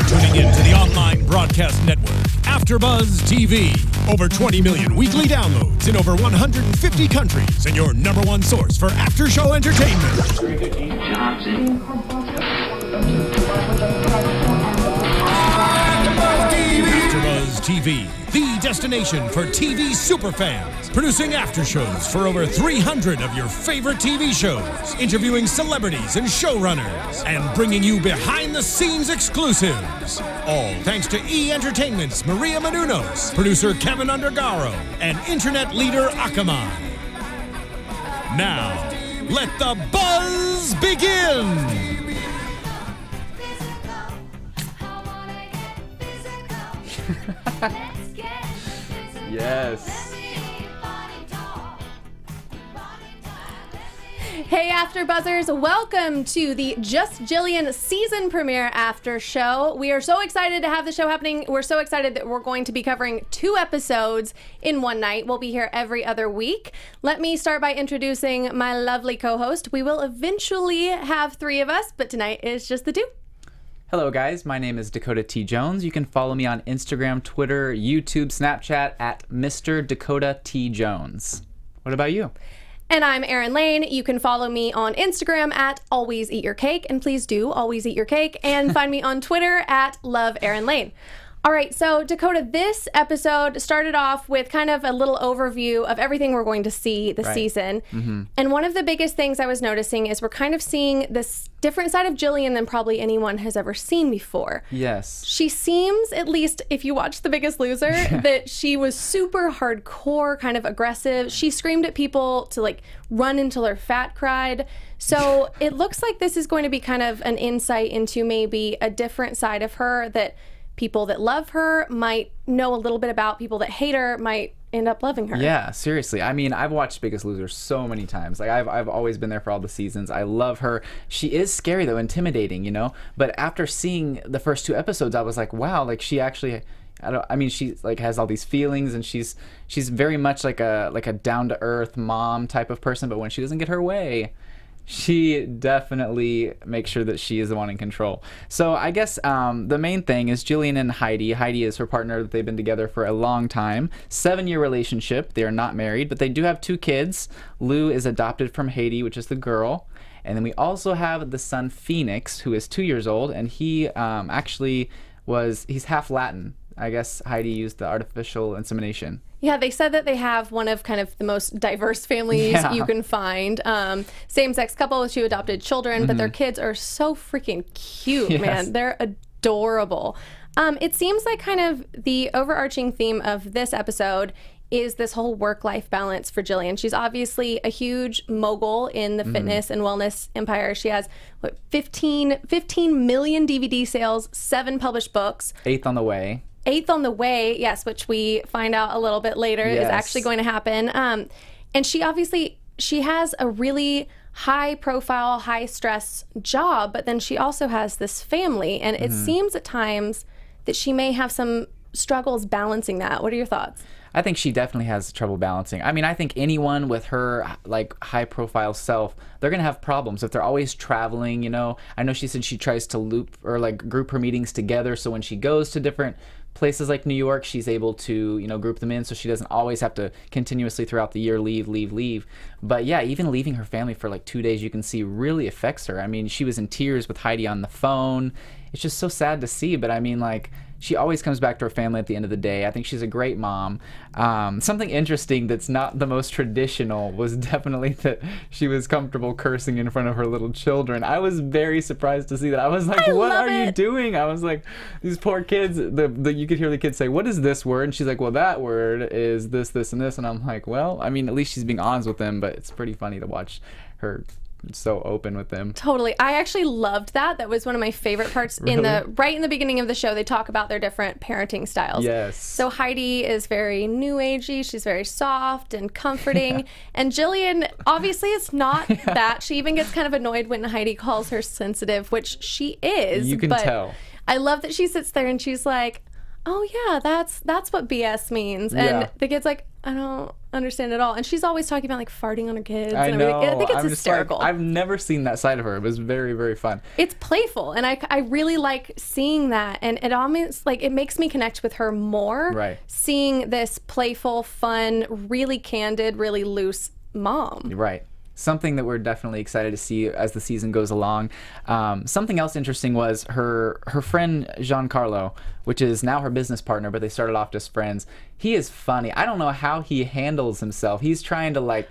tuning in to the online broadcast network, AFTERBUZZ TV. Over 20 million weekly downloads in over 150 countries, and your number one source for after-show entertainment. AFTERBUZZ TV, the destination for TV superfans, producing after-shows for over 300 of your favorite TV shows, interviewing celebrities and showrunners, and bringing you behind-the-scenes exclusives. All thanks to E! Entertainment's Maria Menounos, producer Kevin Undergaro, and internet leader Akamai. Now, let the buzz begin! Yes. Hey AfterBuzzers, welcome to the Just Jillian season premiere after show. We are so excited to have the show happening. We're so excited that we're going to be covering 2 episodes in one night. We'll be here every other week. Let me start by introducing my lovely co-host. We will eventually have 3 of us, but tonight is just the 2. Hello guys, my name is Dakota T. Jones. You can follow me on Instagram, Twitter, YouTube, Snapchat at Mr. Dakota T. Jones. What about you? And I'm Erin Lane. You can follow me on Instagram at Always Eat Your Cake, and please do always eat your cake, and find me on Twitter at Love Erin Lane. All right, so Dakota, this episode started off with kind of a little overview of everything we're going to see this season. Mm-hmm. And one of the biggest things I was noticing is we're kind of seeing this different side of Jillian than probably anyone has ever seen before. Yes. She seems, at least if you watch The Biggest Loser, that she was super hardcore, kind of aggressive. She screamed at people to like run until her fat cried. So it looks like this is going to be kind of an insight into maybe a different side of her that people that love her might know a little bit about. People that hate her might end up loving her. Yeah, seriously. I mean, I've watched Biggest Loser so many times. Like I've always been there for all the seasons. I love her. She is scary though, intimidating, you know? But after seeing the first 2 episodes, I was like, wow, like she actually she like has all these feelings, and she's very much like a down to earth mom type of person, but when she doesn't get her way, she definitely makes sure that she is the one in control. So I guess the main thing is Jillian and Heidi. Heidi is her partner that they've been together for a long time. 7-year relationship. They are not married, but they do have 2 kids. Lou is adopted from Haiti, which is the girl. And then we also have the son Phoenix, who is 2 years old, and he he's half Latin. I guess Heidi used the artificial insemination. Yeah, they said that they have one of kind of the most diverse families you can find. Same-sex couple with 2 adopted children, but their kids are so freaking cute, man. They're adorable. It seems like kind of the overarching theme of this episode is this whole work-life balance for Jillian. She's obviously a huge mogul in the fitness and wellness empire. She has, 15 million DVD sales, 7 published books. 8th on the way. 8th on the way, yes, which we find out a little bit later is actually going to happen. And she has a really high profile, high stress job, but then she also has this family. And it seems at times that she may have some struggles balancing that. What are your thoughts? I think she definitely has trouble balancing. I mean, I think anyone with her like high profile self, they're gonna have problems if they're always traveling, you know. I know she said she tries to loop or like group her meetings together, so when she goes to different places like New York, she's able to, you know, group them in so she doesn't always have to continuously throughout the year leave. But yeah, even leaving her family for like 2 days, you can see really affects her. I mean, she was in tears with Heidi on the phone. It's just so sad to see, but I mean, like, she always comes back to her family at the end of the day. I think she's a great mom. Something interesting that's not the most traditional was definitely that she was comfortable cursing in front of her little children. I was very surprised to see that. I was like, what are you doing? I was like, these poor kids, you could hear the kids say, what is this word? And she's like, well, that word is this, this, and this. And I'm like, well, I mean, at least she's being honest with them, but it's pretty funny to watch her so open with them. Totally. I actually loved that. That was one of my favorite parts. Really? Right in the beginning of the show, they talk about their different parenting styles. Yes. So Heidi is very new agey. She's very soft and comforting. And Jillian, obviously it's not that. She even gets kind of annoyed when Heidi calls her sensitive, which she is. You can tell. I love that she sits there and she's like, oh yeah, that's what BS means. And the kid's like, I don't understand at all. And she's always talking about like farting on her kids and everything. I think it's hysterical. I've never seen that side of her. It was very, very fun. It's playful, and I really like seeing that, and it almost like it makes me connect with her more. Right. Seeing this playful, fun, really candid, really loose mom. Right. Something that we're definitely excited to see as the season goes along. Something else interesting was her friend Giancarlo, which is now her business partner, but they started off just friends. He is funny. I don't know how he handles himself. He's trying to like,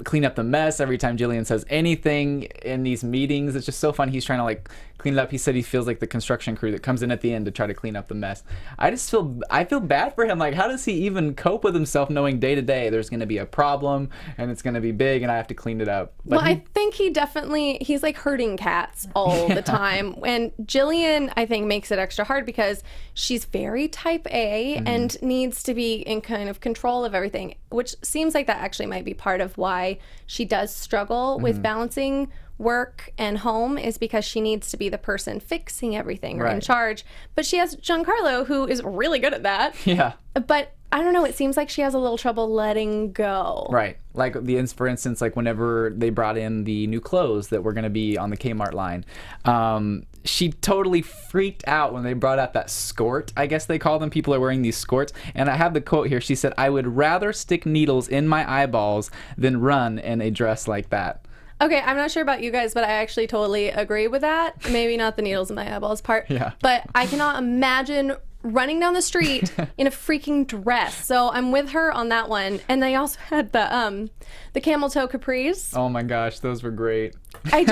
clean up the mess every time Jillian says anything in these meetings. It's just so fun. He's trying to like clean it up. He said he feels like the construction crew that comes in at the end to try to clean up the mess. I feel bad for him. Like, how does he even cope with himself knowing day to day there's going to be a problem and it's going to be big and I have to clean it up? But I think he's like herding cats all the time. And Jillian, I think, makes it extra hard because she's very type A and needs to be in kind of control of everything, which seems like that actually might be part of why she does struggle with balancing work and home, is because she needs to be the person fixing everything or in charge. But she has Giancarlo, who is really good at that. Yeah. But I don't know, it seems like she has a little trouble letting go. Right. Like for instance, like whenever they brought in the new clothes that were going to be on the Kmart line, she totally freaked out when they brought out that skort. I guess they call them. People are wearing these skorts. And I have the quote here. She said, "I would rather stick needles in my eyeballs than run in a dress like that." Okay, I'm not sure about you guys, but I actually totally agree with that. Maybe not the needles in my eyeballs part. Yeah. But I cannot imagine running down the street in a freaking dress. So I'm with her on that one. And they also had the camel toe capris. Oh my gosh, those were great. I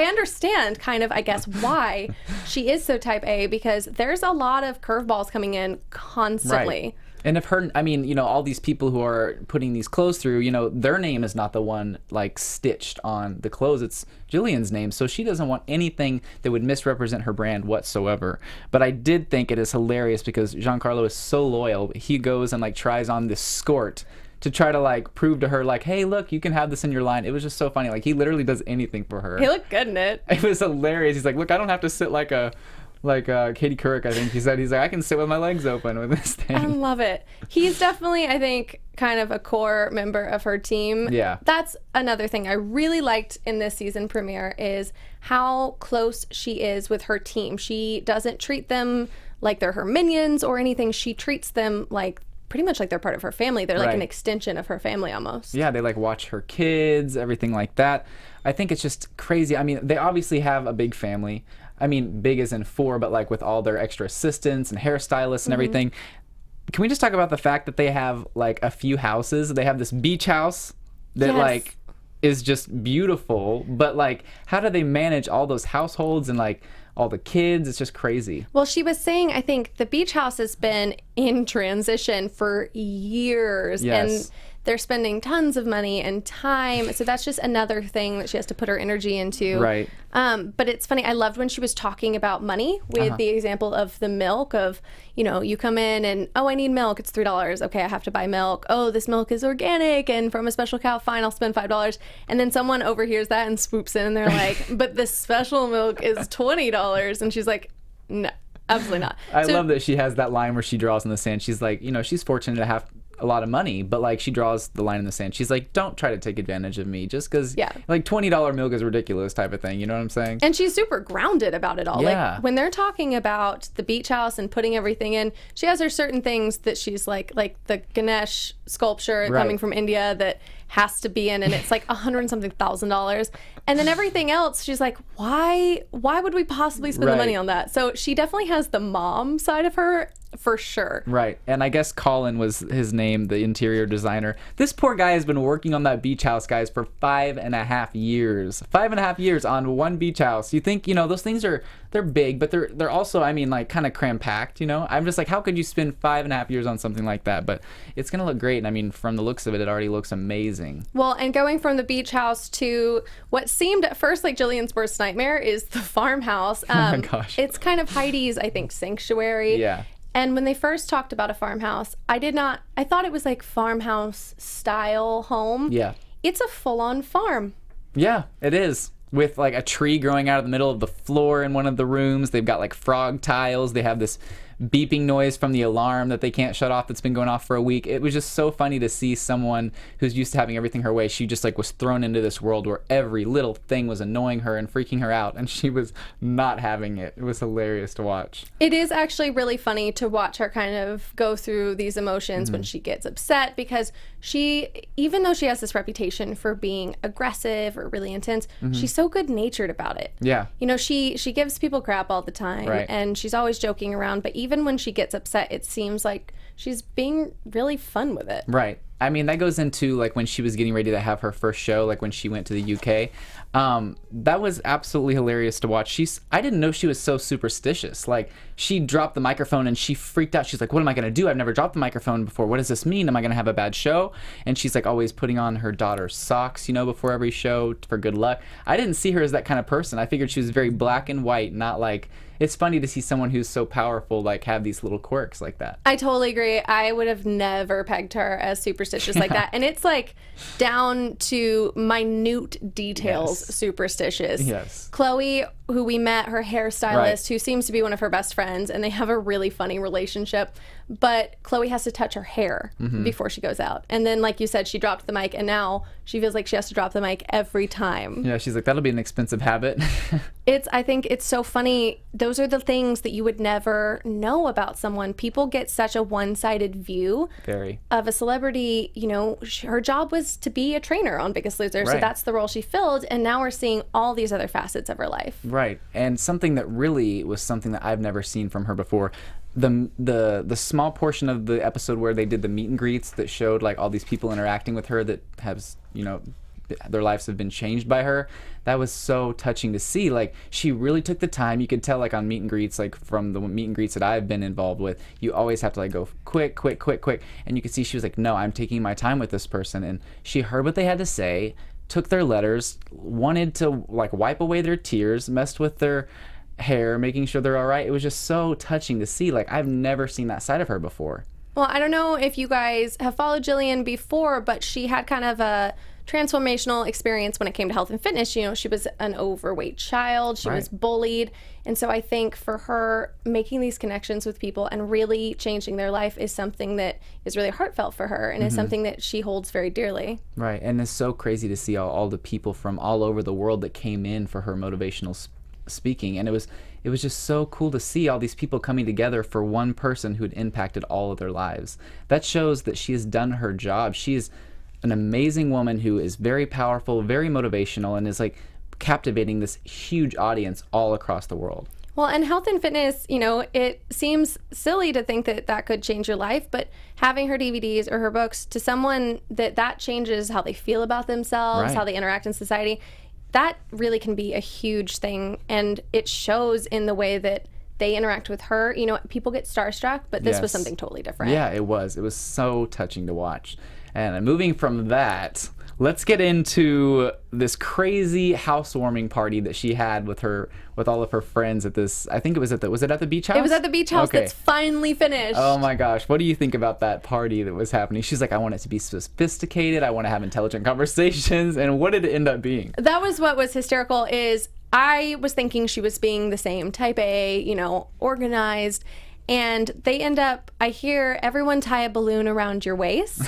understand kind of, I guess, why she is so type A, because there's a lot of curveballs coming in constantly. Right. And if all these people who are putting these clothes through, their name is not the one like stitched on the clothes. It's Jillian's name. So she doesn't want anything that would misrepresent her brand whatsoever. But I did think it is hilarious because Giancarlo is so loyal. He goes and like tries on this skort to try to like prove to her like, hey, look, you can have this in your line. It was just so funny. Like, he literally does anything for her. He looked good in it. It was hilarious. He's like, look, I don't have to sit like Katie Couric, I think he said. He's like, I can sit with my legs open with this thing. I love it. He's definitely, I think, kind of a core member of her team. Yeah. That's another thing I really liked in this season premiere, is how close she is with her team. She doesn't treat them like they're her minions or anything. She treats them like pretty much like they're part of her family. They're like an extension of her family almost. Yeah, they like watch her kids, everything like that. I think it's just crazy. I mean, they obviously have a big family. I mean, big as in 4, but like with all their extra assistants and hairstylists and everything. Can we just talk about the fact that they have like a few houses? They have this beach house that like is just beautiful, but like how do they manage all those households and like all the kids? It's just crazy. Well, she was saying, I think the beach house has been in transition for years. Yes. And they're spending tons of money and time. So that's just another thing that she has to put her energy into. Right. But it's funny. I loved when she was talking about money with the example of the milk of, you come in and, oh, I need milk. It's $3. Okay, I have to buy milk. Oh, this milk is organic and from a special cow. Fine, I'll spend $5. And then someone overhears that and swoops in and they're like, but this special milk is $20. And she's like, no, absolutely not. I love that she has that line where she draws in the sand. She's like, she's fortunate to have a lot of money, but like she draws the line in the sand. She's like, don't try to take advantage of me just because like $20 milk is ridiculous type of thing. You know what I'm saying? And she's super grounded about it all. Like when they're talking about the beach house and putting everything in, she has her certain things that she's like the Ganesh sculpture coming from India that has to be in, and it's like $100-something thousand. And then everything else, she's like, why would we possibly spend the money on that? So she definitely has the mom side of her for sure. Right. And I guess Colin was his name, the interior designer. This poor guy has been working on that beach house, guys, for 5.5 years. 5.5 years on one beach house. You think, those things they're big, but they're also, I mean, like kind of cram-packed, I'm just like, how could you spend 5.5 years on something like that? But it's going to look great. And I mean, from the looks of it, it already looks amazing. Well, and going from the beach house to what seemed at first like Jillian's worst nightmare is the farmhouse. Oh my gosh. It's kind of Heidi's, I think, sanctuary. Yeah. And when they first talked about a farmhouse, I thought it was like farmhouse style home. Yeah. It's a full-on farm. Yeah, it is. With like a tree growing out of the middle of the floor in one of the rooms. They've got like frog tiles. They have this beeping noise from the alarm that they can't shut off that's been going off for a week. It was just so funny to see someone who's used to having everything her way. She just like was thrown into this world where every little thing was annoying her and freaking her out, and she was not having it. It was hilarious to watch. It is actually really funny to watch her kind of go through these emotions when she gets upset, because she, even though she has this reputation for being aggressive or really intense, she's so good-natured about it. Yeah. You know, she gives people crap all the time, Right. and she's always joking around, but even when she gets upset, it seems like she's being really fun with it. Right. I mean, that goes into like when she was getting ready to have her first show, like when she went to the UK. That was absolutely hilarious to watch. I didn't know she was so superstitious. Like, she dropped the microphone and she freaked out. She's like, what am I going to do? I've never dropped the microphone before. What does this mean? Am I going to have a bad show? And she's like always putting on her daughter's socks, you know, before every show for good luck. I didn't see her as that kind of person. I figured she was very black and white, not like... It's funny to see someone who's so powerful like have these little quirks like that. I totally agree. I would have never pegged her as superstitious like that. And it's like down to minute details superstitious. Yes. Chloe, who we met, her hairstylist, who seems to be one of her best friends, and they have a really funny relationship. But Chloe has to touch her hair before she goes out. And then, like you said, she dropped the mic, and now she feels like she has to drop the mic every time. Yeah, she's like, that'll be an expensive habit. I think it's so funny. Those are the things that you would never know about someone. People get such a one-sided view of a celebrity. You know, her job was to be a trainer on Biggest Loser, so that's the role she filled, and now we're seeing all these other facets of her life. Right. And something that really was something that I've never seen from her before, the small portion of the episode where they did the meet and greets that showed like all these people interacting with her that has, you know, their lives have been changed by her. That was so touching to see. Like, she really took the time. You could tell, like, on meet and greets, like from the meet and greets that I've been involved with, you always have to like go quick, and you could see she was like, no, I'm taking my time with this person. And she heard what they had to say, took their letters, wanted to like wipe away their tears, messed with their hair, making sure they're all right. It was just so touching to see. Like, I've never seen that side of her before. Well, I don't know if you guys have followed Jillian before, but she had kind of a transformational experience when it came to health and fitness. You know, she was an overweight child. She was bullied. And so I think for her, making these connections with people and really changing their life is something that is really heartfelt for her, and is something that she holds very dearly. Right. And it's so crazy to see all the people from all over the world that came in for her motivational speaking. And it was just so cool to see all these people coming together for one person who had impacted all of their lives. That shows that she has done her job. She is an amazing woman who is very powerful, very motivational, and is like captivating this huge audience all across the world. Well, and health and fitness, you know, it seems silly to think that that could change your life, but having her DVDs or her books to someone that changes how they feel about themselves, how they interact in society, that really can be a huge thing. And it shows in the way that they interact with her. You know, people get starstruck, but this was something totally different. Yeah, it was. It was so touching to watch. And moving from that, let's get into this crazy housewarming party that she had with all of her friends at this. I think it was at the beach house. It was at the beach house that's finally finished. Oh my gosh, what do you think about that party that was happening? She's like, I want it to be sophisticated. I want to have intelligent conversations. And what did it end up being? That was what was hysterical. Is I was thinking she was being the same type A, you know, organized. And they end up, I hear everyone tie a balloon around your waist.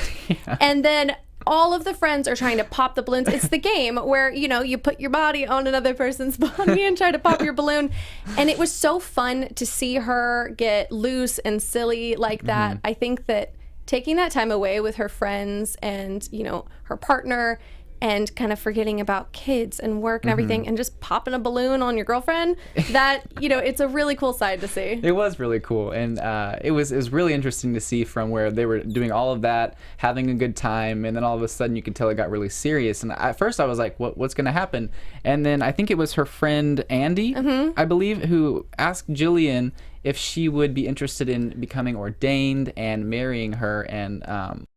And then all of the friends are trying to pop the balloons. It's the game where, you know, you put your body on another person's body and try to pop your balloon. And it was so fun to see her get loose and silly like that. I think that taking that time away with her friends and, you know, her partner, and kind of forgetting about kids and work and everything, and just popping a balloon on your girlfriend, that, you know, it's a really cool side to see. It was really cool. And it was really interesting to see from where they were doing all of that, having a good time, and then all of a sudden you could tell it got really serious. And at first I was like, what's going to happen? And then I think it was her friend Andy, I believe, who asked Jillian if she would be interested in becoming ordained and marrying her. And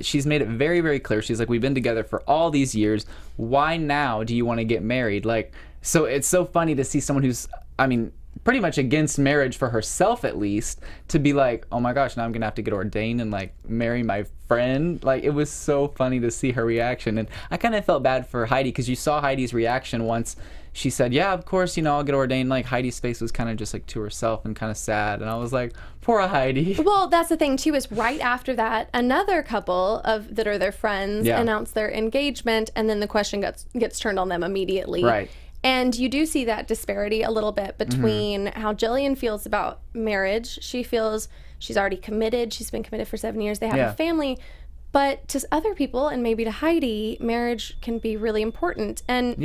she's made it very, very clear. She's like, we've been together for all these years. Why now do you want to get married? Like, so it's so funny to see someone who's, I mean, pretty much against marriage for herself, at least, to be like, oh my gosh, now I'm gonna have to get ordained and like marry my friend. Like, it was so funny to see her reaction. And I kind of felt bad for Heidi, because you saw Heidi's reaction once she said, yeah, of course, you know, I'll get ordained. Like, Heidi's face was kind of just like to herself and kind of sad. And I was like, poor Heidi. Well, that's the thing too, is right after that, another couple of that are their friends announced their engagement, and then the question gets turned on them immediately. Right. And you do see that disparity a little bit between how Jillian feels about marriage. She feels she's already committed. She's been committed for 7 years. They have a family. But to other people, and maybe to Heidi, marriage can be really important. And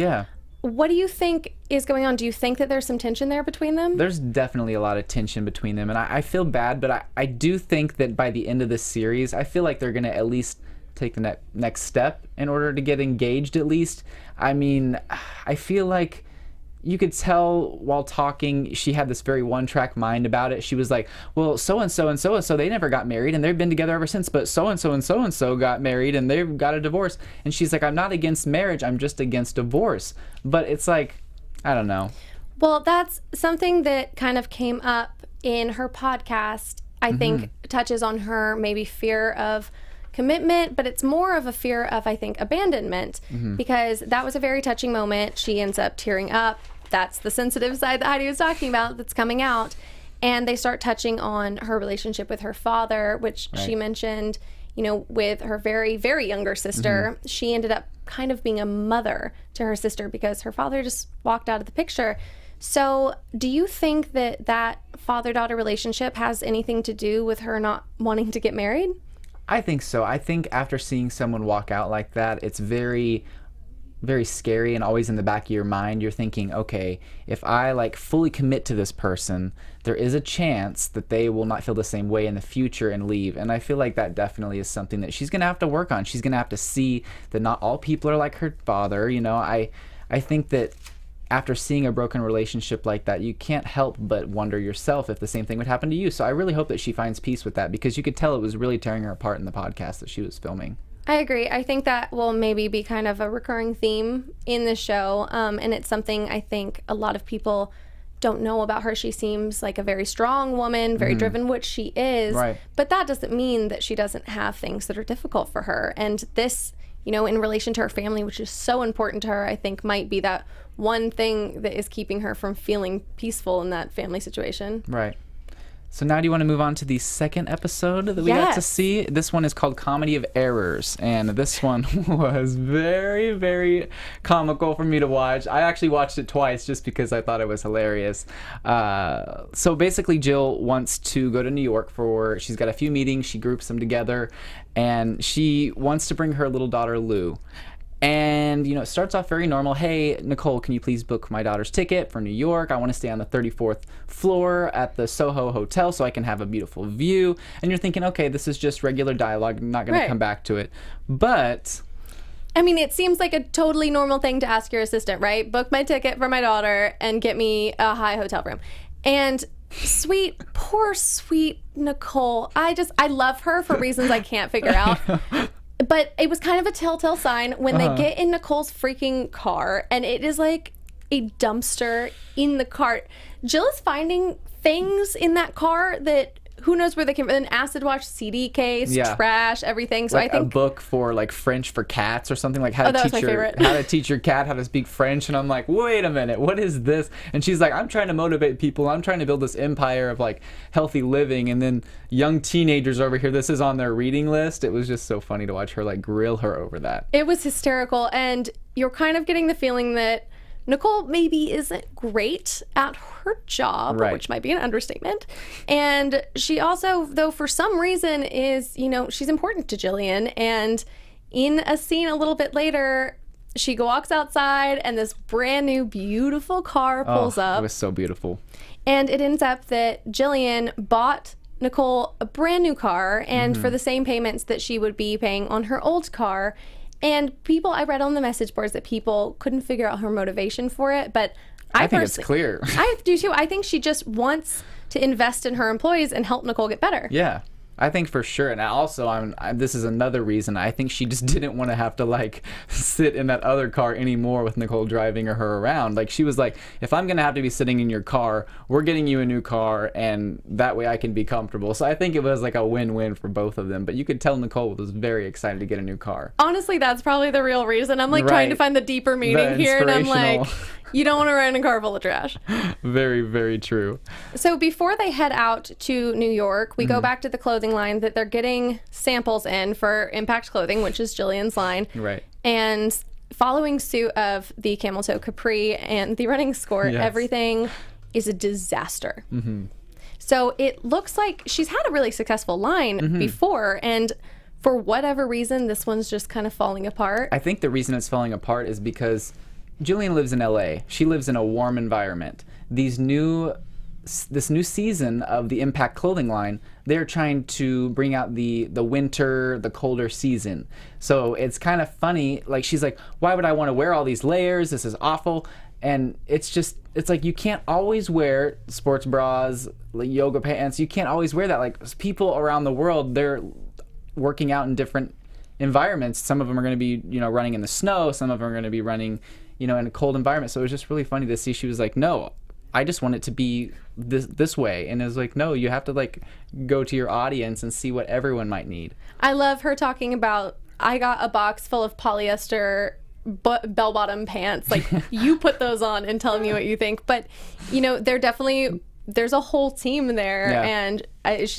what do you think is going on? Do you think that there's some tension there between them? There's definitely a lot of tension between them. And I feel bad, but I do think that by the end of this series, I feel like they're going to at least take the next step in order to get engaged, at least. I mean, I feel like you could tell while talking, she had this very one-track mind about it. She was like, well, so-and-so and so-and-so, they never got married, and they've been together ever since, but so-and-so and so-and-so got married, and they've got a divorce. And she's like, I'm not against marriage, I'm just against divorce. But it's like, I don't know. Well, that's something that kind of came up in her podcast, I think touches on her maybe fear of commitment, but it's more of a fear of, I think, abandonment, because that was a very touching moment. She ends up tearing up. That's the sensitive side that Heidi was talking about that's coming out. And they start touching on her relationship with her father, which she mentioned, you know, with her very, very younger sister. She ended up kind of being a mother to her sister because her father just walked out of the picture. So do you think that that father-daughter relationship has anything to do with her not wanting to get married? I think so. I think after seeing someone walk out like that, it's very, very scary, and always in the back of your mind, you're thinking, okay, if I like fully commit to this person, there is a chance that they will not feel the same way in the future and leave. And I feel like that definitely is something that she's going to have to work on. She's going to have to see that not all people are like her father. You know, I think that after seeing a broken relationship like that, you can't help but wonder yourself if the same thing would happen to you. So I really hope that she finds peace with that, because you could tell it was really tearing her apart in the podcast that she was filming. I agree. I think that will maybe be kind of a recurring theme in the show. And it's something I think a lot of people don't know about her. She seems like a very strong woman, very driven, which she is. Right. But that doesn't mean that she doesn't have things that are difficult for her. And this, you know, in relation to her family, which is so important to her, I think might be that one thing that is keeping her from feeling peaceful in that family situation. Right. So now do you want to move on to the second episode that we got to see? This one is called Comedy of Errors, and this one was very, very comical for me to watch. I actually watched it twice just because I thought it was hilarious. So basically Jill wants to go to New York she's got a few meetings, she groups them together, and she wants to bring her little daughter Lou. And, you know, it starts off very normal. Hey, Nicole, can you please book my daughter's ticket for New York? I want to stay on the 34th floor at the Soho Hotel so I can have a beautiful view. And you're thinking, okay, this is just regular dialogue. I'm not going to come back to it. But I mean, it seems like a totally normal thing to ask your assistant, right? Book my ticket for my daughter and get me a high hotel room. And poor sweet Nicole. I love her for reasons I can't figure out. But it was kind of a telltale sign when they get in Nicole's freaking car, and it is like a dumpster in the cart. Jill is finding things in that car that who knows where they came from. An acid wash CD case, trash, everything. So like I think a book for like French for cats or something, like how to teach your cat how to speak French. And I'm like, wait a minute, what is this? And she's like, I'm trying to motivate people. I'm trying to build this empire of like healthy living. And then young teenagers over here, this is on their reading list. It was just so funny to watch her like grill her over that. It was hysterical, and you're kind of getting the feeling that Nicole maybe isn't great at her job, which might be an understatement. And she also, though, for some reason is, you know, she's important to Jillian. And in a scene a little bit later, she walks outside and this brand new, beautiful car pulls up. It was so beautiful. And it ends up that Jillian bought Nicole a brand new car, and for the same payments that she would be paying on her old car. And I read on the message boards that people couldn't figure out her motivation for it, but I think it's clear. I do too. I think she just wants to invest in her employees and help Nicole get better. Yeah. I think for sure. And also, this is another reason. I think she just didn't want to have to, like, sit in that other car anymore with Nicole driving her around. Like, she was like, if I'm going to have to be sitting in your car, we're getting you a new car, and that way I can be comfortable. So I think it was like a win-win for both of them. But you could tell Nicole was very excited to get a new car. Honestly, that's probably the real reason. I'm, like, trying to find the deeper meaning here, and I'm like, you don't want to ride in a car full of trash. Very, very true. So before they head out to New York, we go back to the clothing line that they're getting samples in for Impact Clothing, which is Jillian's line. Right. And following suit of the camel toe capri and the running skirt, everything is a disaster. So it looks like she's had a really successful line before, and for whatever reason, this one's just kind of falling apart. I think the reason it's falling apart is because Jillian lives in LA. She lives in a warm environment. This new season of the Impact Clothing line, they're trying to bring out the winter, the colder season. So it's kind of funny. Like, she's like, why would I want to wear all these layers? This is awful. And it's like, you can't always wear sports bras, like yoga pants. You can't always wear that. Like, people around the world, they're working out in different environments. Some of them are going to be, running in the snow. Some of them are going to be running, in a cold environment. So it was just really funny to see. She was like, no, I just want it to be this way. And it was like, no, you have to, like, go to your audience and see what everyone might need. I love her talking about, I got a box full of polyester bell-bottom pants. Like, you put those on and tell me what you think. But, there's a whole team there. Yeah. And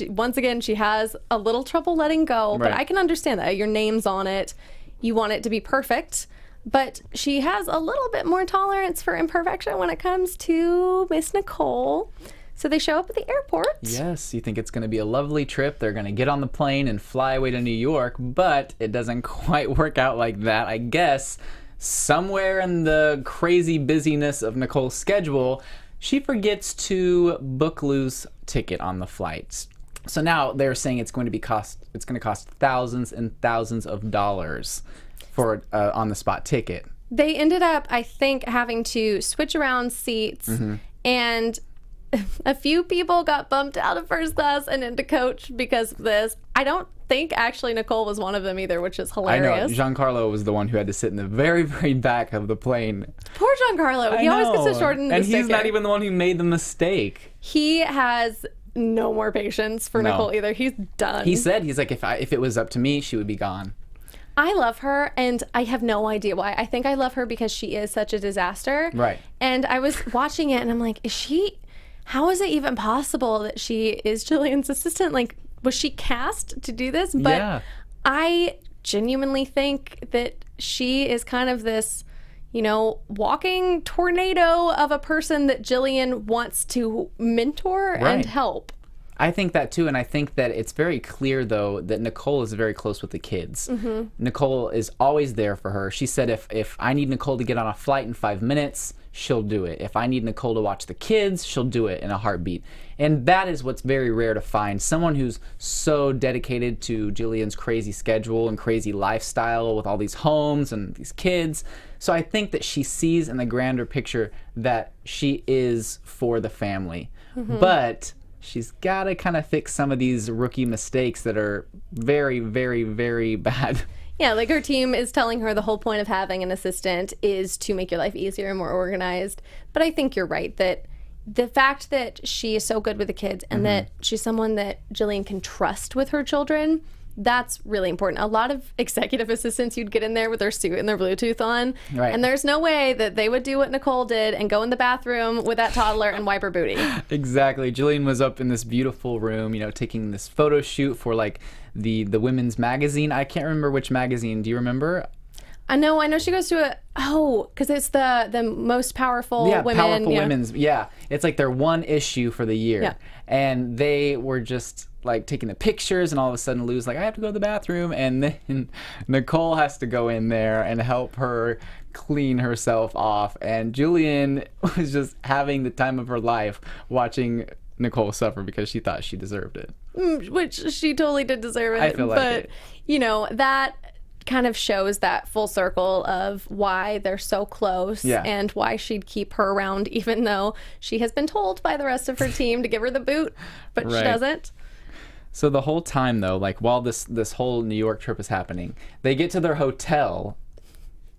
once again, she has a little trouble letting go. Right. But I can understand that. Your name's on it. You want it to be perfect. But she has a little bit more tolerance for imperfection when it comes to Miss Nicole. So they show up at the airport. Yes, you think it's going to be a lovely trip. They're going to get on the plane and fly away to New York, but it doesn't quite work out like that. I guess somewhere in the crazy busyness of Nicole's schedule, she forgets to book Lou's ticket on the flights. So now they're saying it's going to cost thousands and thousands of dollars for on-the-spot ticket. They ended up, I think, having to switch around seats, and a few people got bumped out of first class and into coach because of this. I don't think actually Nicole was one of them either, which is hilarious. I know. Giancarlo was the one who had to sit in the very, very back of the plane. Poor Giancarlo. He always gets so short in the stick. And he's not even the one who made the mistake. He has no more patience for Nicole either. He's done. He's like, if it was up to me, she would be gone. I love her, and I have no idea why. I think I love her because she is such a disaster. Right. And I was watching it, and I'm like, how is it even possible that she is Jillian's assistant? Like, was she cast to do this? But yeah. I genuinely think that she is kind of this, walking tornado of a person that Jillian wants to mentor and help. I think that too, and I think that it's very clear, though, that Nicole is very close with the kids. Nicole is always there for her. She said if I need Nicole to get on a flight in 5 minutes, she'll do it. If I need Nicole to watch the kids, she'll do it in a heartbeat. And that is what's very rare to find. Someone who's so dedicated to Jillian's crazy schedule and crazy lifestyle with all these homes and these kids. So I think that she sees in the grander picture that she is for the family. But she's got to kind of fix some of these rookie mistakes that are very, very, very bad. Yeah, like her team is telling her the whole point of having an assistant is to make your life easier and more organized. But I think you're right that the fact that she is so good with the kids and that she's someone that Jillian can trust with her children, that's really important. A lot of executive assistants, you'd get in there with their suit and their Bluetooth on, and there's no way that they would do what Nicole did and go in the bathroom with that toddler and wipe her booty. Exactly. Jillian was up in this beautiful room, taking this photo shoot for like the women's magazine. I can't remember which magazine. Do you remember? I know she goes to because it's the most powerful women. Powerful women's. Yeah, it's like their one issue for the year. Yeah. And they were just like taking the pictures, and all of a sudden Lou's like, I have to go to the bathroom, and then Nicole has to go in there and help her clean herself off, and Jillian was just having the time of her life watching Nicole suffer because she thought she deserved it. Which she totally did deserve it. I feel like but that kind of shows that full circle of why they're so close and why she'd keep her around even though she has been told by the rest of her team to give her the boot, but she doesn't. So the whole time though, like while this whole New York trip is happening, they get to their hotel,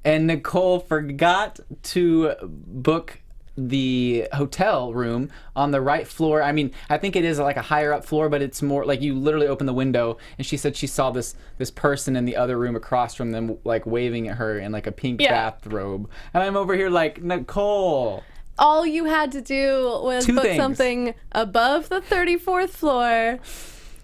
and Nicole forgot to book the hotel room on the right floor. I mean, I think it is like a higher up floor, but it's more like you literally open the window, and she said she saw this person in the other room across from them, like waving at her in like a pink bathrobe. And I'm over here like, Nicole. All you had to do was book something above the 34th floor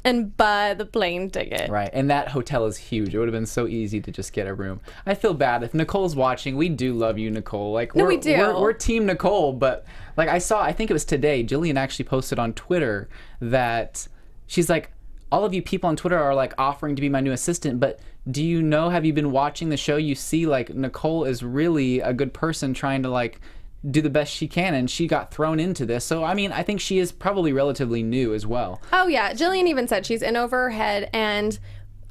and buy the plane ticket. Right, and that hotel is huge. It would have been so easy to just get a room. I feel bad if Nicole's watching. We do love you, Nicole. Like, we do. We're Team Nicole, but like I think it was today, Jillian actually posted on Twitter that she's like, all of you people on Twitter are like offering to be my new assistant, but do you know, have you been watching the show? You see, like, Nicole is really a good person trying to like do the best she can, and she got thrown into this. So I mean, I think she is probably relatively new as well. Oh yeah, Jillian even said she's in over her head, and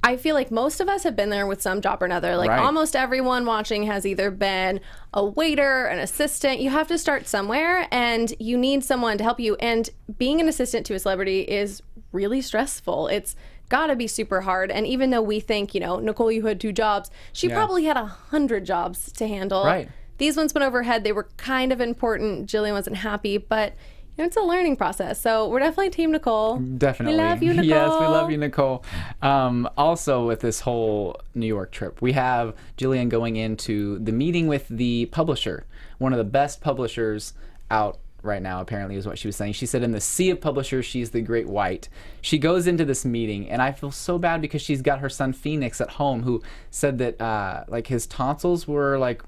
I feel like most of us have been there with some job or another. Like almost everyone watching has either been a waiter, an assistant. You have to start somewhere, and you need someone to help you. And being an assistant to a celebrity is really stressful. It's gotta be super hard. And even though we think, you know, Nicole, you had 2 jobs, she probably had 100 jobs to handle. Right. These ones went over her head. They were kind of important. Jillian wasn't happy, but you know, it's a learning process. So we're definitely Team Nicole. Definitely. We love you, Nicole. Yes, we love you, Nicole. Also, with this whole New York trip, we have Jillian going into the meeting with the publisher, one of the best publishers out right now, apparently, is what she was saying. She said in the sea of publishers, she's the great white. She goes into this meeting, and I feel so bad because she's got her son Phoenix at home, who said that like his tonsils were like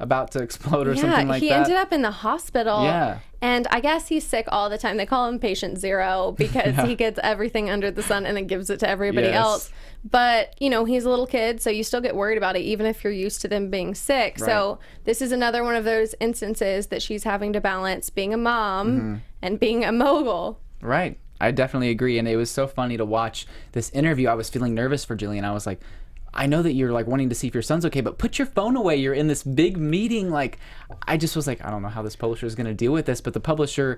about to explode or something like that. Yeah, he ended up in the hospital. Yeah. And I guess he's sick all the time. They call him patient 0 because he gets everything under the sun and then gives it to everybody else. But, you know, he's a little kid, so you still get worried about it even if you're used to them being sick. Right. So this is another one of those instances that she's having to balance being a mom and being a mogul. Right. I definitely agree. And it was so funny to watch this interview. I was feeling nervous for Jillian. I was like, I know that you're like wanting to see if your son's okay, but put your phone away. You're in this big meeting. Like, I just was like, I don't know how this publisher is going to deal with this. But the publisher,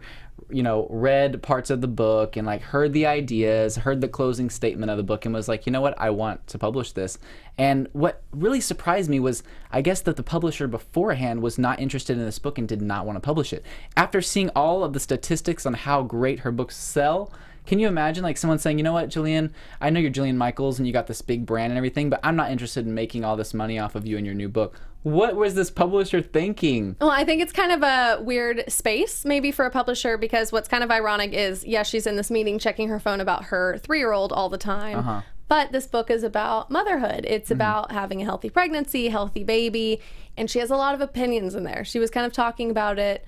you know, read parts of the book and like heard the ideas, heard the closing statement of the book, and was like, you know what, I want to publish this. And what really surprised me was, I guess that the publisher beforehand was not interested in this book and did not want to publish it. After seeing all of the statistics on how great her books sell, can you imagine like someone saying, you know what, Jillian, I know you're Jillian Michaels and you got this big brand and everything, but I'm not interested in making all this money off of you and your new book. What was this publisher thinking? Well, I think it's kind of a weird space maybe for a publisher, because what's kind of ironic is, yes, she's in this meeting checking her phone about her 3-year-old all the time. But this book is about motherhood. It's about having a healthy pregnancy, healthy baby, and she has a lot of opinions in there. She was kind of talking about it,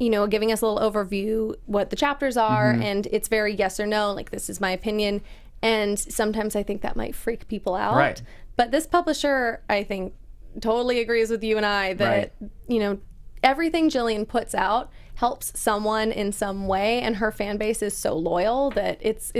you know, giving us a little overview what the chapters are, and it's very yes or no, like this is my opinion. And sometimes I think that might freak people out. Right. But this publisher, I think, totally agrees with you and I that, you know, everything Jillian puts out helps someone in some way, and her fan base is so loyal that it's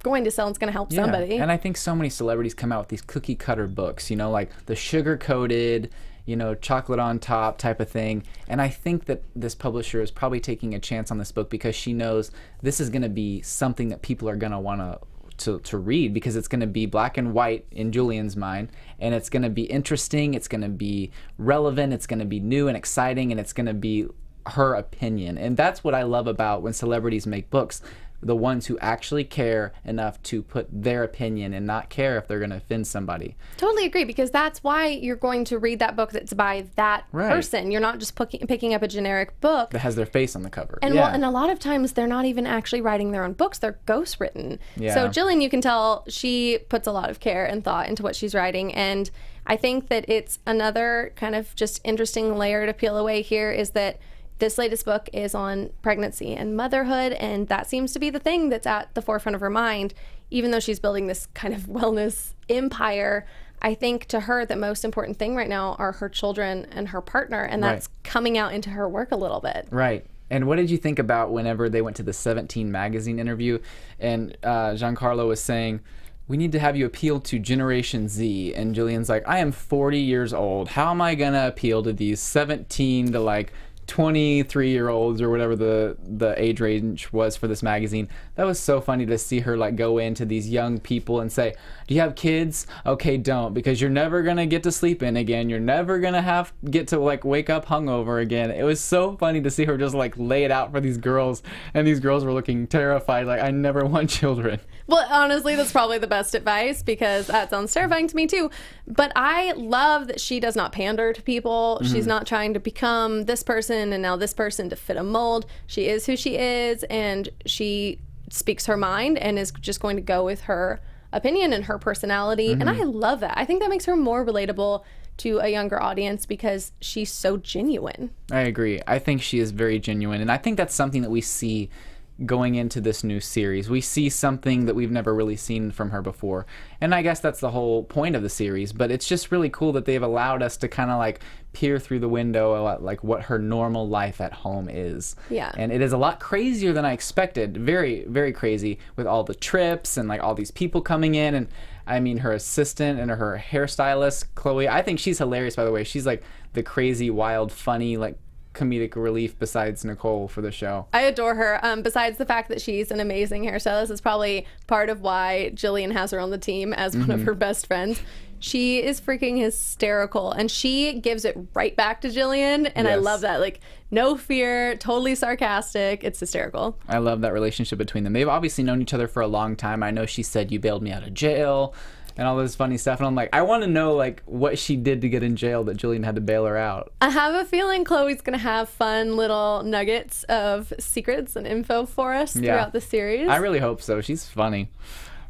going to sell and it's going to help somebody. And I think so many celebrities come out with these cookie cutter books, you know, like the sugar coated, you know, chocolate on top type of thing. And I think that this publisher is probably taking a chance on this book because she knows this is going to be something that people are going to want to read, because it's going to be black and white in Jillian's mind, and it's going to be interesting, it's going to be relevant, it's going to be new and exciting, and it's going to be her opinion. And that's what I love about when celebrities make books. The ones who actually care enough to put their opinion and not care if they're going to offend somebody. Totally agree, because that's why you're going to read that book that's by that person. You're not just picking up a generic book that has their face on the cover. And well, and a lot of times they're not even actually writing their own books. They're ghostwritten. So Jillian, you can tell she puts a lot of care and thought into what she's writing. And I think that it's another kind of just interesting layer to peel away here, is that this latest book is on pregnancy and motherhood, and that seems to be the thing that's at the forefront of her mind. Even though she's building this kind of wellness empire, I think to her the most important thing right now are her children and her partner, and that's coming out into her work a little bit. Right. And what did you think about whenever they went to the 17 magazine interview, and Giancarlo was saying, we need to have you appeal to Generation Z, and Jillian's like, I am 40 years old. How am I going to appeal to these 17 to like 23-year-olds or whatever the age range was for this magazine. That was so funny to see her like go into these young people and say, do you have kids? Okay, don't, because you're never gonna get to sleep in again. You're never gonna get to like wake up hungover again. It was so funny to see her just like lay it out for these girls, and these girls were looking terrified, like, I never want children. Well, honestly, that's probably the best advice, because that sounds terrifying to me too. But I love that she does not pander to people. She's not trying to become this person and now this person to fit a mold. She is who she is, and she speaks her mind and is just going to go with her opinion and her personality. And I love that. I think that makes her more relatable to a younger audience because she's so genuine. I agree. I think she is very genuine, and I think that's something that we see going into this new series. We see something that we've never really seen from her before, and I guess that's the whole point of the series. But it's just really cool that they've allowed us to kind of like peer through the window at like what her normal life at home is. Yeah. And it is a lot crazier than I expected. Very, very crazy, with all the trips and like all these people coming in. And I mean, her assistant and her hairstylist, Chloe, I think she's hilarious, by the way. She's like the crazy, wild, funny, like comedic relief besides Nicole for the show. I adore her. Besides the fact that she's an amazing hairstylist, is probably part of why Jillian has her on the team as one of her best friends. She is freaking hysterical, and she gives it right back to Jillian, and I love that. Like, no fear, totally sarcastic. It's hysterical. I love that relationship between them. They've obviously known each other for a long time. I know she said, you bailed me out of jail and all this funny stuff, and I'm like, I want to know like what she did to get in jail that Jillian had to bail her out. I have a feeling Chloe's gonna have fun little nuggets of secrets and info for us throughout the series. I really hope so. She's funny.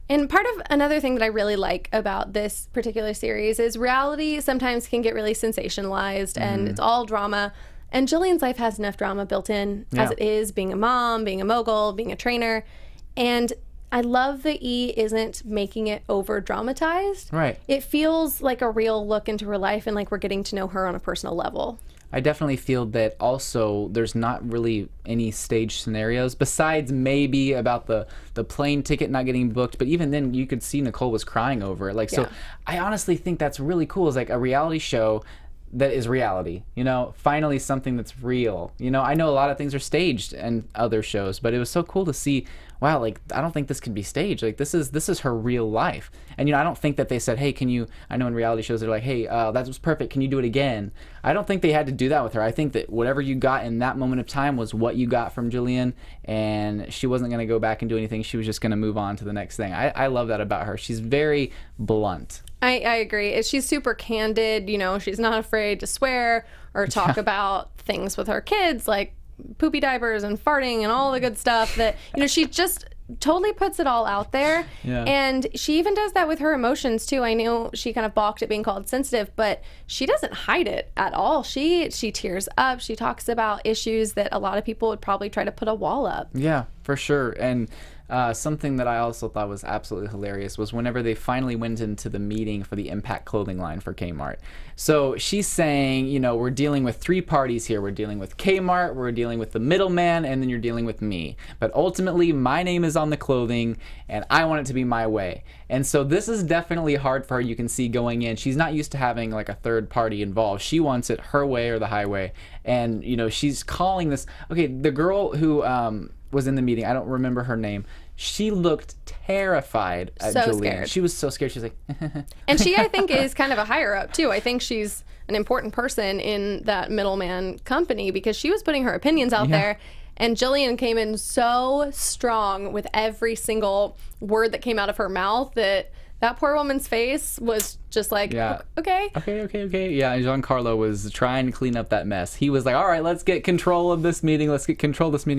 And part of another thing that I really like about this particular series is reality sometimes can get really sensationalized, and it's all drama. And Jillian's life has enough drama built in as it is, being a mom, being a mogul, being a trainer. And I love that E isn't making it over dramatized. Right. It feels like a real look into her life, and like we're getting to know her on a personal level. I definitely feel that also there's not really any stage scenarios besides maybe about the plane ticket not getting booked, but even then you could see Nicole was crying over it. Like, so I honestly think that's really cool. It's like a reality show that is reality, you know, finally something that's real. You know, I know a lot of things are staged in other shows, but it was so cool to see, wow, like, I don't think this could be staged. Like, this is her real life. And, you know, I don't think that they said, hey, can you, I know in reality shows they're like, hey, that was perfect, can you do it again? I don't think they had to do that with her. I think that whatever you got in that moment of time was what you got from Jillian, and she wasn't going to go back and do anything. She was just going to move on to the next thing. I love that about her. She's very blunt. I agree. She's super candid. You know, she's not afraid to swear or talk about things with her kids, like poopy diapers and farting and all the good stuff that, you know, she just totally puts it all out there. And she even does that with her emotions too. I know she kind of balked at being called sensitive, but she doesn't hide it at all. She tears up. She talks about issues that a lot of people would probably try to put a wall up. Yeah, for sure. And something that I also thought was absolutely hilarious was whenever they finally went into the meeting for the Impact clothing line for Kmart. So she's saying, you know, we're dealing with three parties here. We're dealing with Kmart, we're dealing with the middleman, and then you're dealing with me. But ultimately, my name is on the clothing, and I want it to be my way. And so this is definitely hard for her. You can see going in, she's not used to having like a third party involved. She wants it her way or the highway. And, you know, she's calling this, okay, the girl who was in the meeting, I don't remember her name, she looked terrified at Jillian. Scared. She was so scared. She was like and she, I think, is kind of a higher up too. I think she's an important person in that middleman company because she was putting her opinions out there, and Jillian came in so strong with every single word that came out of her mouth that poor woman's face was just like, okay. Yeah, and Giancarlo was trying to clean up that mess. He was like, all right, let's get control of this meeting.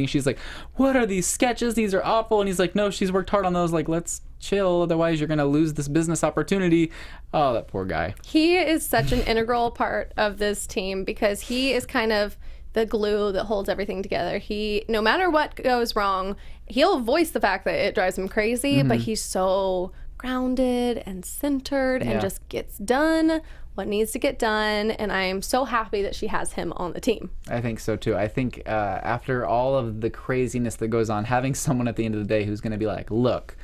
She's like, what are these sketches? These are awful. And he's like, no, she's worked hard on those. Like, let's chill. Otherwise, you're going to lose this business opportunity. Oh, that poor guy. He is such an integral part of this team because he is kind of the glue that holds everything together. He, no matter what goes wrong, he'll voice the fact that it drives him crazy, but he's so grounded and centered and just gets done what needs to get done, and I am so happy that she has him on the team. I think so too. I think after all of the craziness that goes on, having someone at the end of the day who's going to be like, look,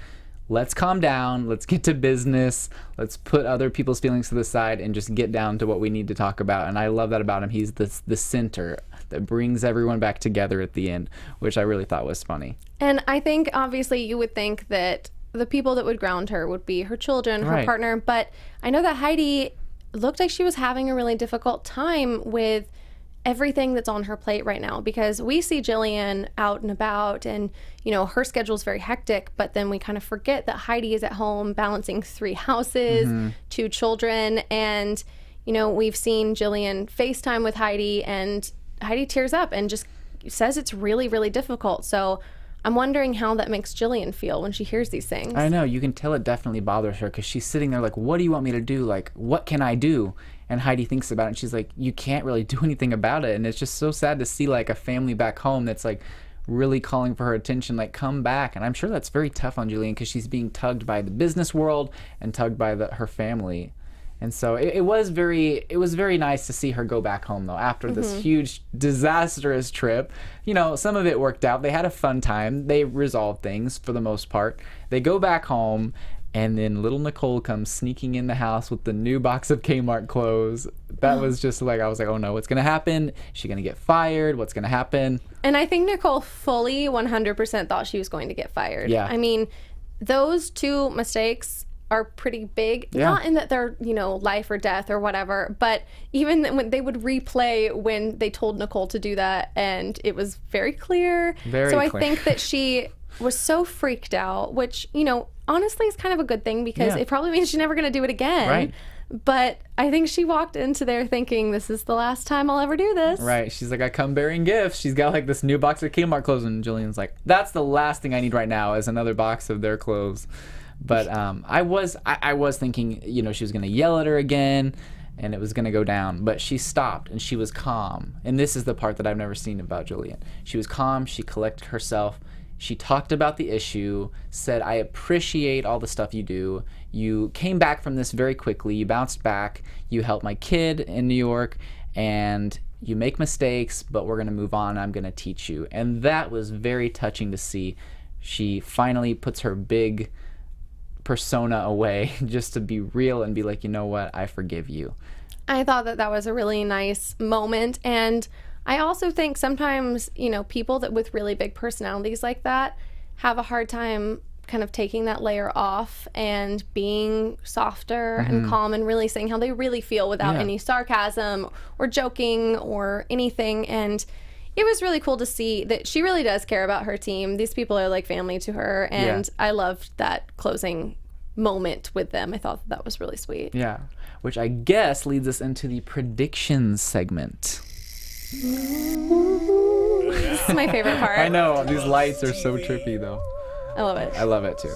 let's calm down, let's get to business, let's put other people's feelings to the side and just get down to what we need to talk about. And I love that about him. He's the center that brings everyone back together at the end, which I really thought was funny. And I think obviously you would think that the people that would ground her would be her children, her partner, but I know that Heidi looked like she was having a really difficult time with everything that's on her plate right now, because we see Jillian out and about and, you know, her schedule is very hectic, but then we kind of forget that Heidi is at home balancing 3 houses, 2 children, and, you know, we've seen Jillian FaceTime with Heidi, and Heidi tears up and just says it's really, really difficult. So I'm wondering how that makes Jillian feel when she hears these things. I know, you can tell it definitely bothers her, because she's sitting there like, what do you want me to do? Like, what can I do? And Heidi thinks about it, and she's like, you can't really do anything about it. And it's just so sad to see like a family back home that's like really calling for her attention, like, come back. And I'm sure that's very tough on Jillian, because she's being tugged by the business world and tugged by her family. And so it was very nice to see her go back home, though, after this huge, disastrous trip. You know, some of it worked out. They had a fun time. They resolved things for the most part. They go back home, and then little Nicole comes sneaking in the house with the new box of Kmart clothes. That was just like, I was like, oh no, what's going to happen? Is she going to get fired? What's going to happen? And I think Nicole fully 100% thought she was going to get fired. Yeah. I mean, those 2 mistakes are pretty big, not in that they're, you know, life or death or whatever, but even when they would replay when they told Nicole to do that, and it was very clear. I think that she was so freaked out, which, you know, honestly is kind of a good thing, because it probably means she's never going to do it again. Right. But I think she walked into there thinking, this is the last time I'll ever do this. Right. She's like, I come bearing gifts. She's got like this new box of Kmart clothes, and Jillian's like, that's the last thing I need right now is another box of their clothes. But I was thinking, you know, she was going to yell at her again and it was going to go down. But she stopped and she was calm. And this is the part that I've never seen about Jillian. She was calm. She collected herself. She talked about the issue, said, I appreciate all the stuff you do. You came back from this very quickly. You bounced back. You helped my kid in New York. And you make mistakes, but we're going to move on. I'm going to teach you. And that was very touching to see. She finally puts her big persona away just to be real and be like, you know what, I forgive you. I thought that was a really nice moment. And I also think sometimes, you know, people that with really big personalities like that have a hard time kind of taking that layer off and being softer and calm and really saying how they really feel without any sarcasm or joking or anything. And it was really cool to see that she really does care about her team. These people are like family to her, and I loved that closing moment with them. I thought that was really sweet. Yeah, which I guess leads us into the predictions segment. This is my favorite part. I know, these lights are so trippy though. I love it. I love it too.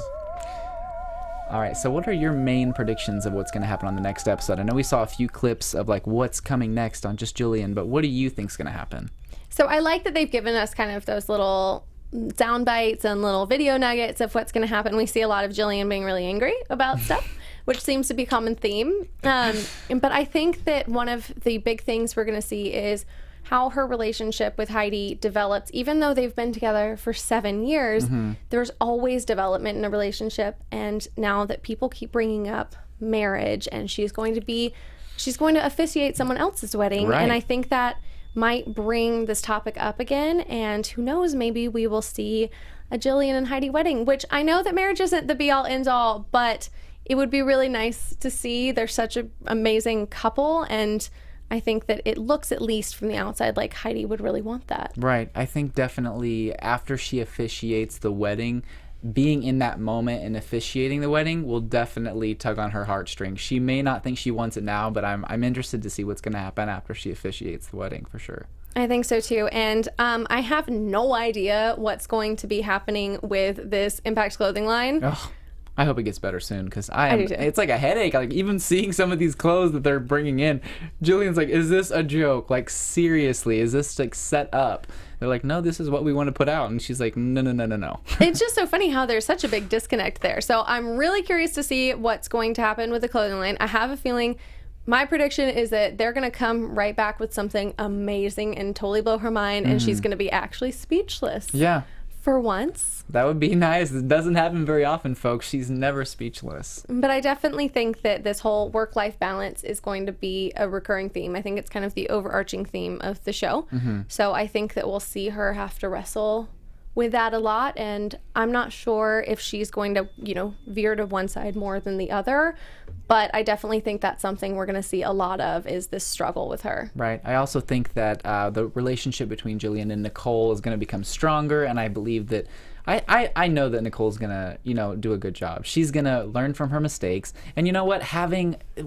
All right, so what are your main predictions of what's going to happen on the next episode? I know we saw a few clips of like what's coming next on Just Jillian, but what do you think's going to happen? So I like that they've given us kind of those little sound bites and little video nuggets of what's going to happen. We see a lot of Jillian being really angry about stuff, which seems to be a common theme. But I think that one of the big things we're going to see is how her relationship with Heidi develops. Even though they've been together for 7 years, there's always development in a relationship. And now that people keep bringing up marriage, and she's going to officiate someone else's wedding. Right. And I think that might bring this topic up again, and who knows, maybe we will see a Jillian and Heidi wedding, which I know that marriage isn't the be all end all, but it would be really nice to see. They're such an amazing couple, and I think that it looks, at least from the outside, like Heidi would really want that. Right. I think definitely after she officiates the wedding, being in that moment and officiating the wedding will definitely tug on her heartstrings. She may not think she wants it now, but I'm interested to see what's going to happen after she officiates the wedding for sure. I think so too. And I have no idea what's going to be happening with this Impact clothing line. Oh, I hope it gets better soon, because it's like a headache. Like, even seeing some of these clothes that they're bringing in, Jillian's like, is this a joke? Like, seriously, is this like set up? They're like, no, this is what we want to put out. And she's like, no. It's just so funny how there's such a big disconnect there. So I'm really curious to see what's going to happen with the clothing line. I have a feeling, my prediction is that they're going to come right back with something amazing and totally blow her mind. And she's going to be actually speechless. Yeah. for once. That would be nice. It doesn't happen very often, folks. She's never speechless. But I definitely think that this whole work-life balance is going to be a recurring theme. I think it's kind of the overarching theme of the show. So I think that we'll see her have to wrestle with that a lot, and I'm not sure if she's going to, veer to one side more than the other, but I definitely think that's something we're going to see a lot of, is this struggle with her. Right. I also think that the relationship between Jillian and Nicole is going to become stronger, and I believe that I know that Nicole's going to, do a good job. She's going to learn from her mistakes, and you know what?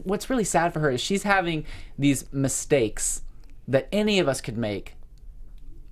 What's really sad for her is she's having these mistakes that any of us could make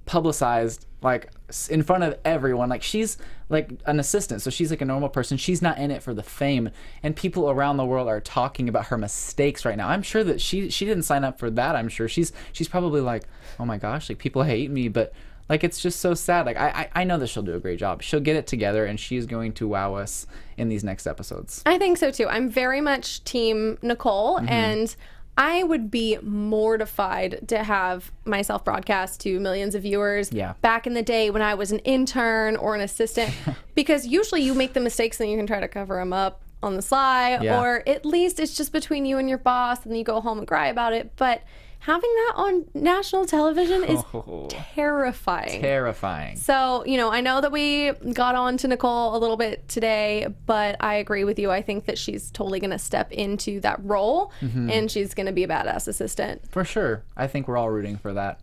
publicized, like, in front of everyone. Like, she's like an assistant, so she's like a normal person. She's not in it for the fame, and people around the world are talking about her mistakes right now. I'm sure that she didn't sign up for that. I'm sure she's probably like, oh my gosh, like, people hate me. But like, it's just so sad. Like, I know that she'll do a great job. She'll get it together, and she's going to wow us in these next episodes. I think so too. I'm very much team Nicole, and I would be mortified to have myself broadcast to millions of viewers back in the day when I was an intern or an assistant, because usually you make the mistakes and you can try to cover them up on the sly, or at least it's just between you and your boss and you go home and cry about it. But having that on national television is terrifying. Terrifying. So, I know that we got on to Nicole a little bit today, but I agree with you. I think that she's totally going to step into that role, and she's going to be a badass assistant. For sure. I think we're all rooting for that.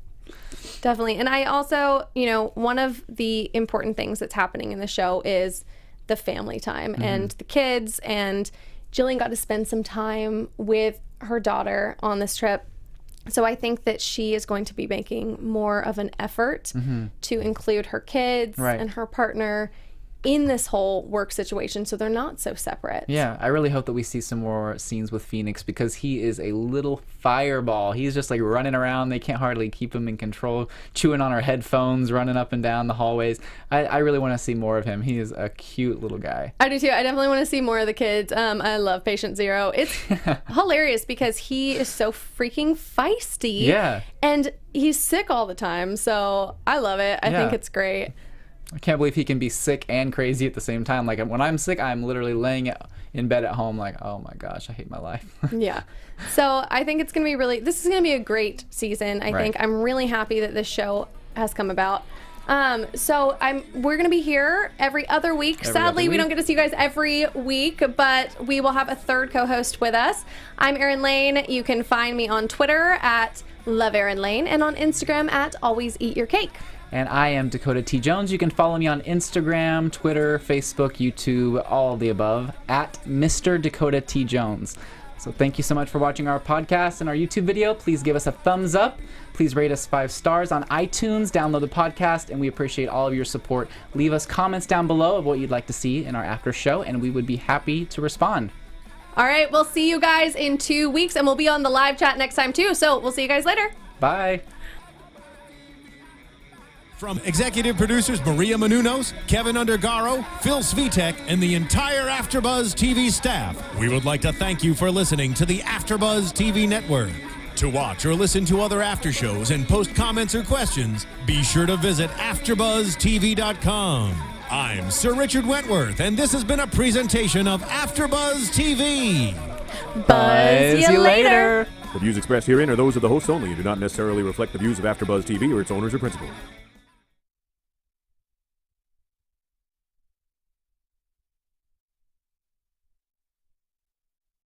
Definitely. And I also, one of the important things that's happening in the show is the family time and the kids. And Jillian got to spend some time with her daughter on this trip. So I think that she is going to be making more of an effort to include her kids and her partner in this whole work situation, so they're not so separate. Yeah, I really hope that we see some more scenes with Phoenix, because he is a little fireball. He's just like running around. They can't hardly keep him in control, chewing on our headphones, running up and down the hallways. I really want to see more of him. He is a cute little guy. I do too. I definitely want to see more of the kids. I love Patient Zero. It's hilarious because he is so freaking feisty. Yeah. And he's sick all the time, so I love it. I think it's great. I can't believe he can be sick and crazy at the same time. Like, when I'm sick, I'm literally laying in bed at home like, oh my gosh, I hate my life. Yeah. So I think it's going to be this is going to be a great season. I think I'm really happy that this show has come about. So we're going to be here every other week. Sadly, we don't get to see you guys every week, but we will have a third co-host with us. I'm Erin Lane. You can find me on Twitter at @LoveErinLane and on Instagram at AlwaysEatYourCake. And I am Dakota T. Jones. You can follow me on Instagram, Twitter, Facebook, YouTube, all of the above, at Mr. Dakota T. Jones. So thank you so much for watching our podcast and our YouTube video. Please give us a thumbs up. Please rate us 5 stars on iTunes. Download the podcast, and we appreciate all of your support. Leave us comments down below of what you'd like to see in our after show, and we would be happy to respond. All right, we'll see you guys in 2 weeks, and we'll be on the live chat next time too. So we'll see you guys later. Bye. From executive producers Maria Menounos, Kevin Undergaro, Phil Svitek, and the entire AfterBuzz TV staff, we would like to thank you for listening to the AfterBuzz TV network. To watch or listen to other after shows and post comments or questions, be sure to visit AfterBuzzTV.com. I'm Sir Richard Wentworth, and this has been a presentation of AfterBuzz TV. Buzz you later. The views expressed herein are those of the hosts only and do not necessarily reflect the views of AfterBuzz TV or its owners or principals.